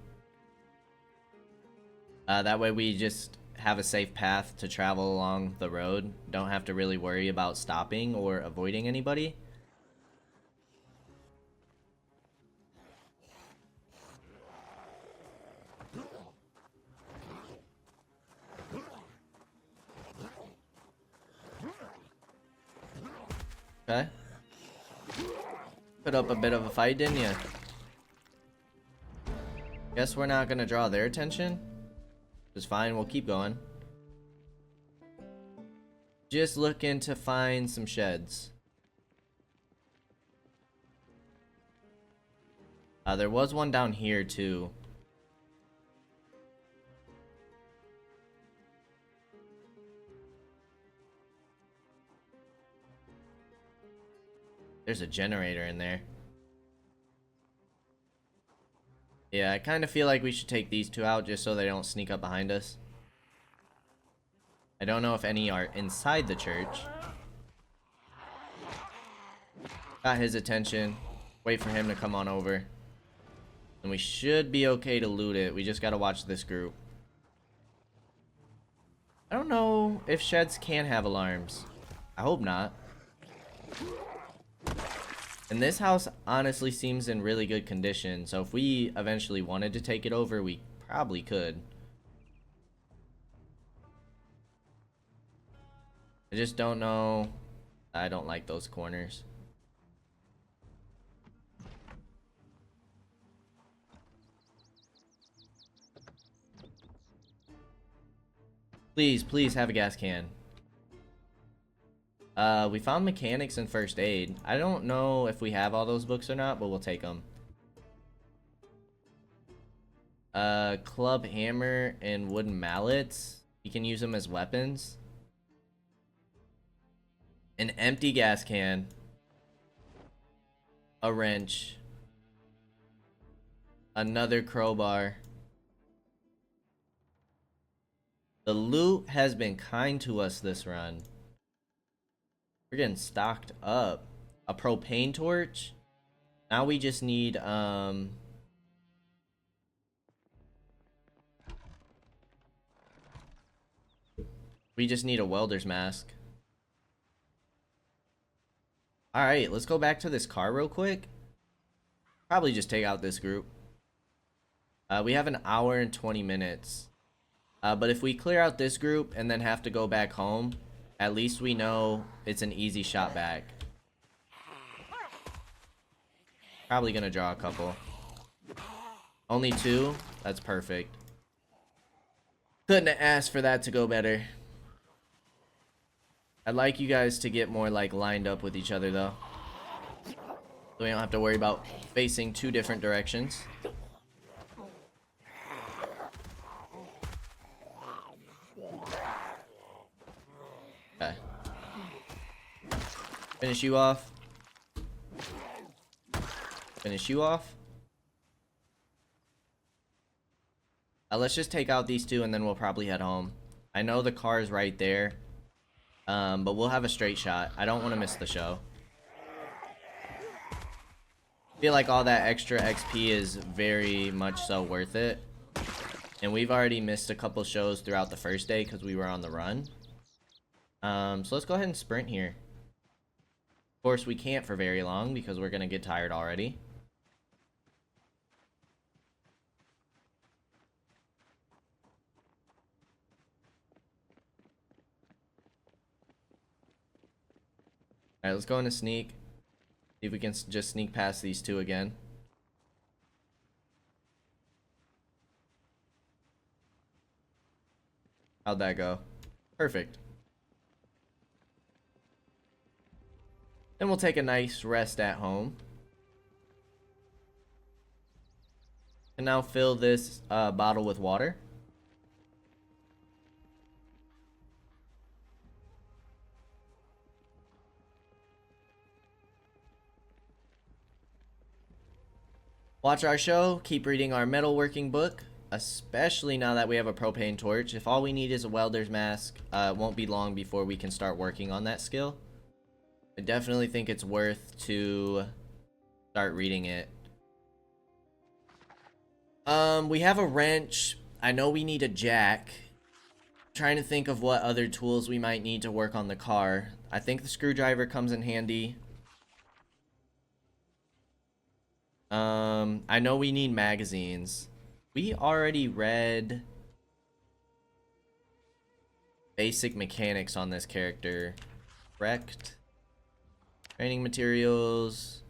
S1: That way we just have a safe path to travel along the road. Don't have to really worry about stopping or avoiding anybody. Okay. Put up a bit of a fight, didn't you? Guess we're not gonna draw their attention. It's fine, we'll keep going. Just looking to find some sheds. There was one down here too. There's a generator in there. Yeah, I kind of feel like we should take these two out just so they don't sneak up behind us. I don't know if any are inside the church. Got his attention. Wait for him to come on over. And we should be okay to loot it. We just gotta watch this group. I don't know if sheds can have alarms. I hope not. And this house honestly seems in really good condition, so if we eventually wanted to take it over, we probably could. I just don't know. I don't like those corners. Please, please have a gas can. We found mechanics and first aid. I don't know if we have all those books or not, but we'll take them. Club hammer and wooden mallets. You can use them as weapons. An empty gas can. A wrench. Another crowbar. The loot has been kind to us this run. We're getting stocked up. A propane torch. Now we just need we just need a welder's mask. Alright, let's go back to this car real quick. Probably just take out this group. We have an hour and 20 minutes. But if we clear out this group and then have to go back home, at least we know it's an easy shot back. Probably gonna draw a couple. Only 2? That's perfect. Couldn't have asked for that to go better. I'd like you guys to get more like lined up with each other though. So we don't have to worry about facing 2 different directions. Okay. Finish you off. Finish you off. Let's just take out these 2 and then we'll probably head home. I know the car is right there. But we'll have a straight shot. I don't want to miss the show. I feel like all that extra XP is very much so worth it. And we've already missed a couple shows throughout the first day because we were on the run. So let's go ahead and sprint here. Of course, we can't for very long because we're going to get tired already. Alright, let's go into sneak. See if we can just sneak past these 2 again. How'd that go? Perfect. Then we'll take a nice rest at home. And now fill this bottle with water. Watch our show, keep reading our metalworking book, especially now that we have a propane torch. If all we need is a welder's mask, it won't be long before we can start working on that skill. I definitely think it's worth to start reading it. We have a wrench. I know we need a jack. I'm trying to think of what other tools we might need to work on the car. I think the screwdriver comes in handy. I know we need magazines. We already read basic mechanics on this character. Correct. Training materials.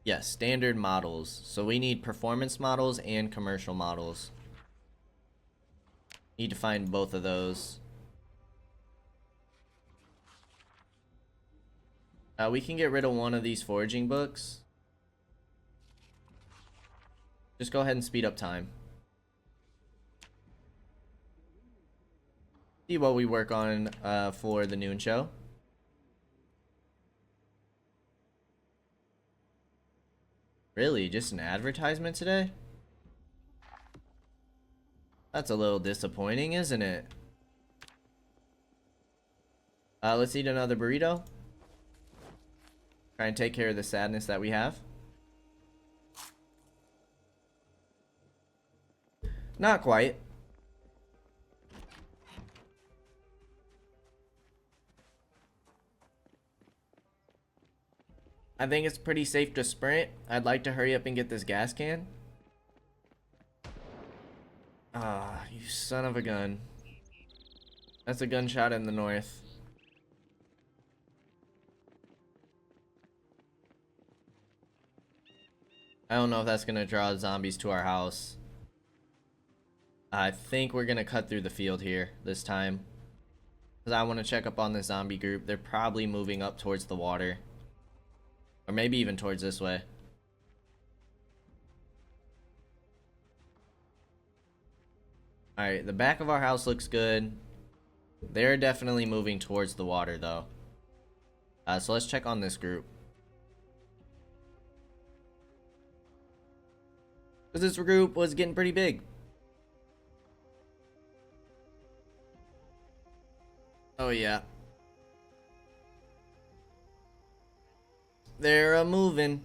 S1: Yes, standard models. So we need performance models and commercial models. Need to find both of those. We can get rid of one of these foraging books. Just go ahead and speed up time. See what we work on for the noon show. Really? Just an advertisement today? That's a little disappointing, isn't it? Let's eat another burrito. Try and take care of the sadness that we have. Not quite. I think it's pretty safe to sprint. I'd like to hurry up and get this gas can. Ah, you son of a gun. That's a gunshot in the north. I don't know if that's gonna draw zombies to our house. I think we're gonna cut through the field here this time. Because I want to check up on the zombie group. They're probably moving up towards the water. Or maybe even towards this way. Alright, the back of our house looks good. They're definitely moving towards the water though. So let's check on this group. Because this group was getting pretty big. Oh yeah. They're moving.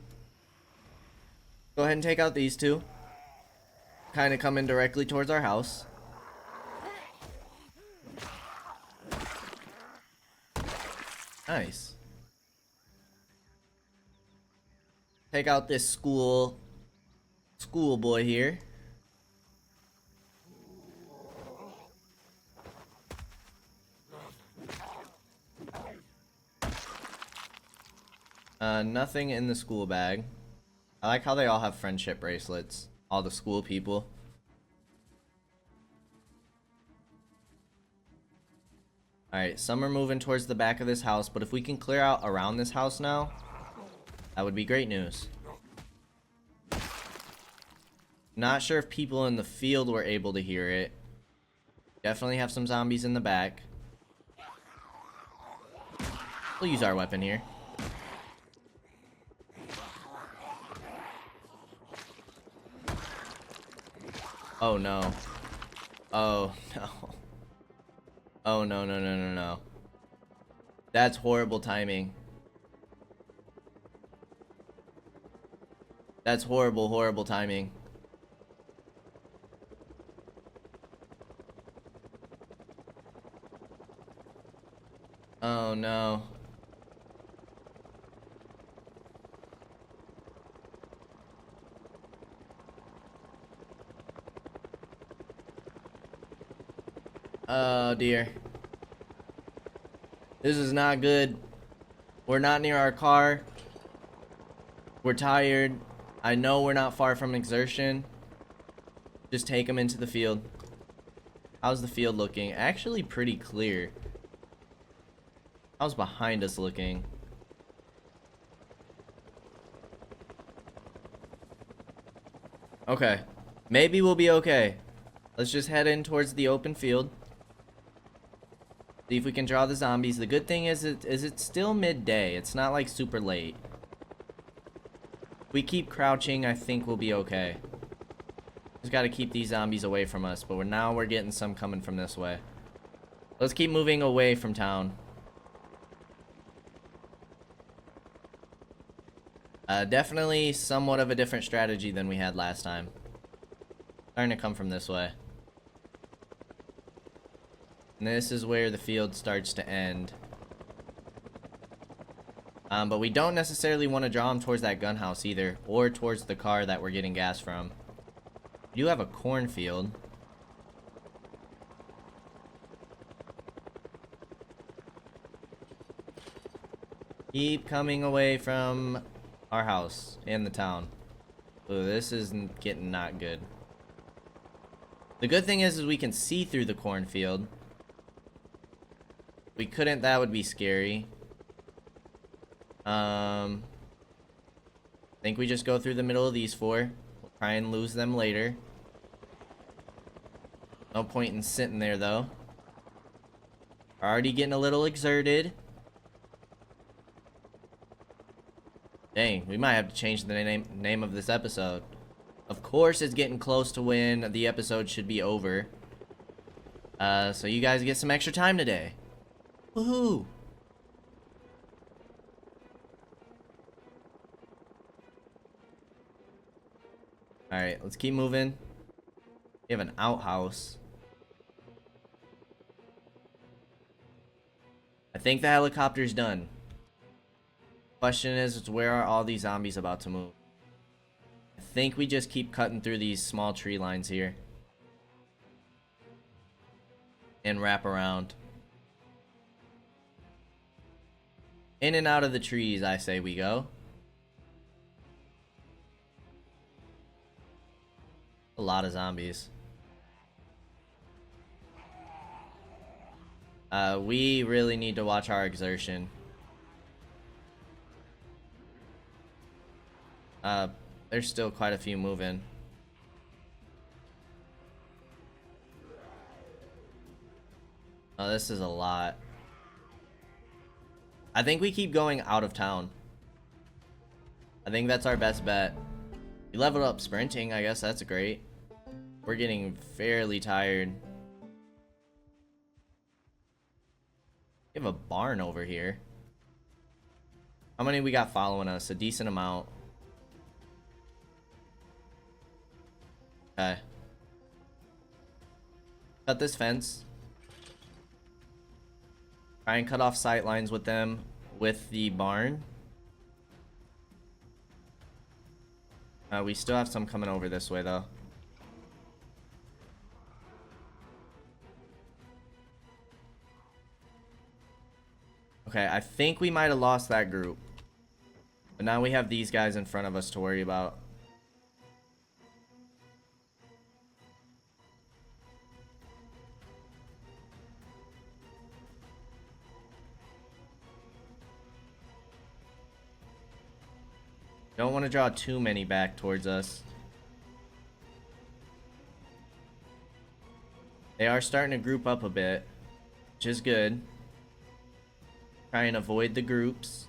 S1: Go ahead and take out these 2. Kind of coming directly towards our house. Nice. Take out this school boy here. Nothing in the school bag. I like how they all have friendship bracelets. All the school people. Alright, some are moving towards the back of this house, but if we can clear out around this house now, that would be great news. Not sure if people in the field were able to hear it. Definitely have some zombies in the back. We'll use our weapon here. Oh no. Oh no. Oh no, no, no, no, no. That's horrible timing. That's horrible, horrible timing. Oh no. Oh dear. This is not good. We're not near our car. We're tired. I know we're not far from exertion. Just take them into the field. How's the field looking? Actually pretty clear. How's behind us looking? Okay. Maybe we'll be okay. Let's just head in towards the open field. See if we can draw the zombies. The good thing is it's still midday. It's not like super late. If we keep crouching, I think we'll be okay. Just gotta keep these zombies away from us, but now we're getting some coming from this way. Let's keep moving away from town. Definitely somewhat of a different strategy than we had last time. Starting to come from this way. And this is where the field starts to end. But we don't necessarily want to draw them towards that gun house either, or towards the car that we're getting gas from. We do have a cornfield. Keep coming away from our house and the town. Ooh, this is getting not good. The good thing is we can see through the cornfield. If we couldn't, that would be scary. I think we just go through the middle of these four. We'll try and lose them later. No point in sitting there though. Already getting a little exerted. Dang, we might have to change the name of this episode. Of course it's getting close to when the episode should be over. So you guys get some extra time today. Woohoo! Alright, let's keep moving. We have an outhouse. I think the helicopter's done. Question is where are all these zombies about to move? I think we just keep cutting through these small tree lines here. And wrap around. In and out of the trees, I say we go. A lot of zombies. We really need to watch our exertion. There's still quite a few moving. Oh, this is a lot. I think we keep going out of town. I think that's our best bet. We leveled up sprinting, I guess that's great. We're getting fairly tired. We have a barn over here. How many we got following us? A decent amount. Okay. Cut this fence. Try and cut off sight lines with them with the barn. We still have some coming over this way, though. Okay, I think we might have lost that group. But now we have these guys in front of us to worry about. Don't want to draw too many back towards us. They are starting to group up a bit, which is good. Try and avoid the groups.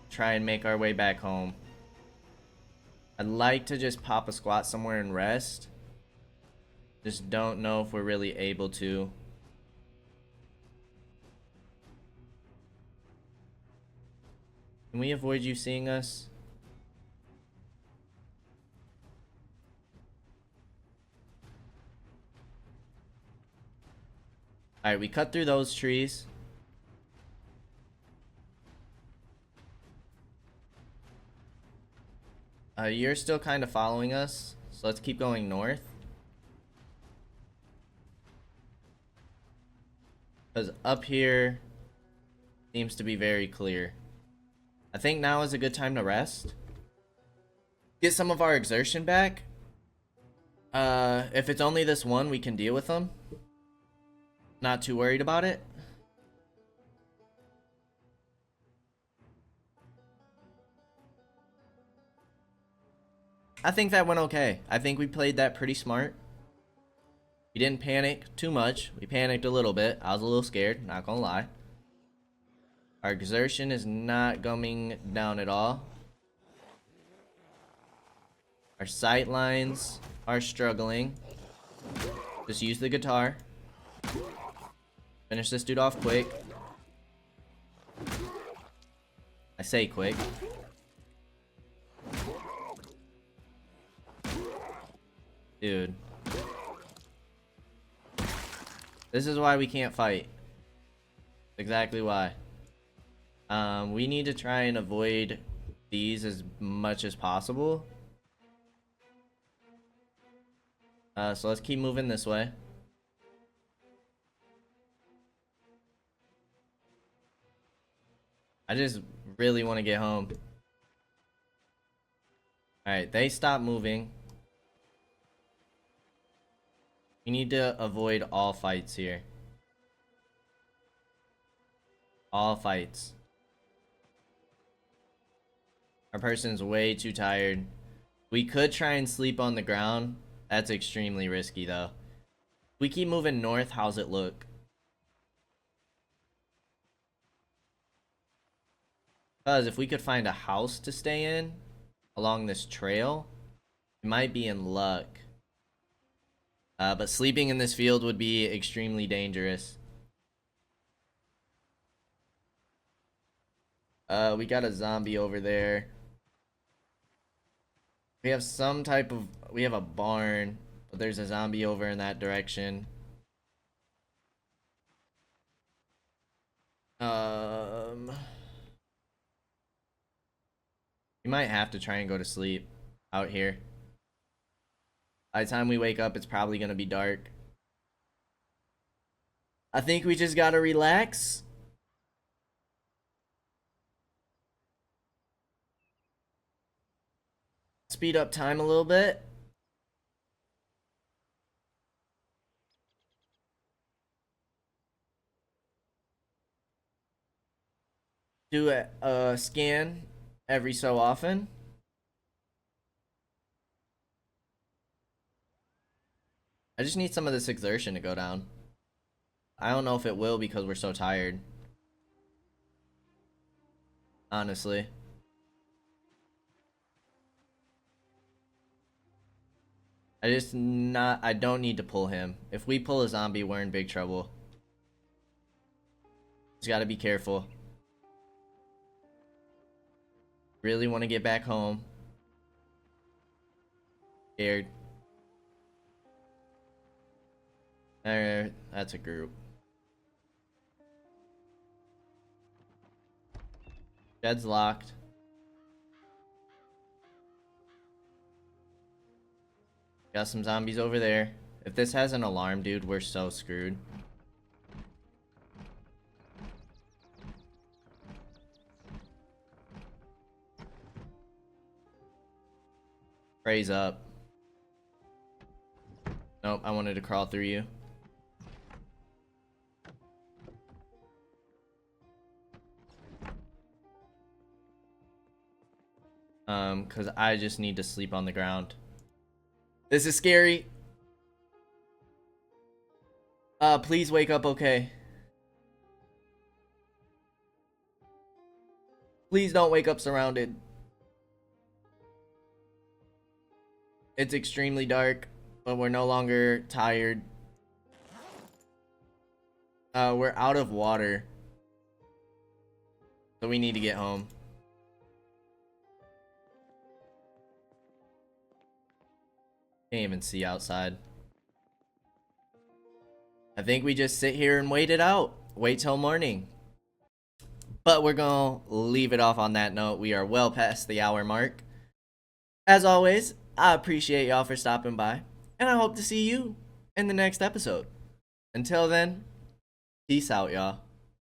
S1: Try and make our way back home. I'd like to just pop a squat somewhere and rest. Just don't know if we're really able to. Can we avoid you seeing us? Alright, we cut through those trees. You're still kind of following us, so let's keep going north. Because up here seems to be very clear. I think now is a good time to rest. Get some of our exertion back. If it's only this one, we can deal with them. Not too worried about it. I think that went okay. I think we played that pretty smart. We didn't panic too much. We panicked a little bit. I was a little scared, not gonna lie. Our exertion is not going down at all. Our sight lines are struggling. Just use the guitar. Finish this dude off quick. I say quick. Dude. This is why we can't fight. Exactly why. We need to try and avoid these as much as possible. So let's keep moving this way. I just really want to get home. Alright, they stop moving. We need to avoid all fights here. All fights. Our person's way too tired. We could try and sleep on the ground. That's extremely risky though. If we keep moving north, how's it look? Because if we could find a house to stay in along this trail, we might be in luck. But sleeping in this field would be extremely dangerous. We got a zombie over there. We have some type of... We have a barn, but there's a zombie over in that direction. We might have to try and go to sleep out here. By the time we wake up, it's probably gonna be dark. I think we just gotta relax. Speed up time a little bit. Do a scan every so often. I just need some of this exertion to go down. I don't know if it will because we're so tired. Honestly. I don't need to pull him. If we pull a zombie, we're in big trouble. Just gotta be careful. Really want to get back home. Scared. Alright, that's a group. Shed's locked. Got some zombies over there. If this has an alarm, dude, we're so screwed. Praise up. Nope, I wanted to crawl through you. Cause I just need to sleep on the ground. This is scary. Please wake up okay. Please don't wake up surrounded. It's extremely dark, but we're no longer tired. We're out of water. So we need to get home. Can't even see outside. I think we just sit here and wait it out. Wait till morning. But we're gonna leave it off on that note. We are well past the hour mark. As always, I appreciate y'all for stopping by. And I hope to see you in the next episode. Until then, peace out, y'all.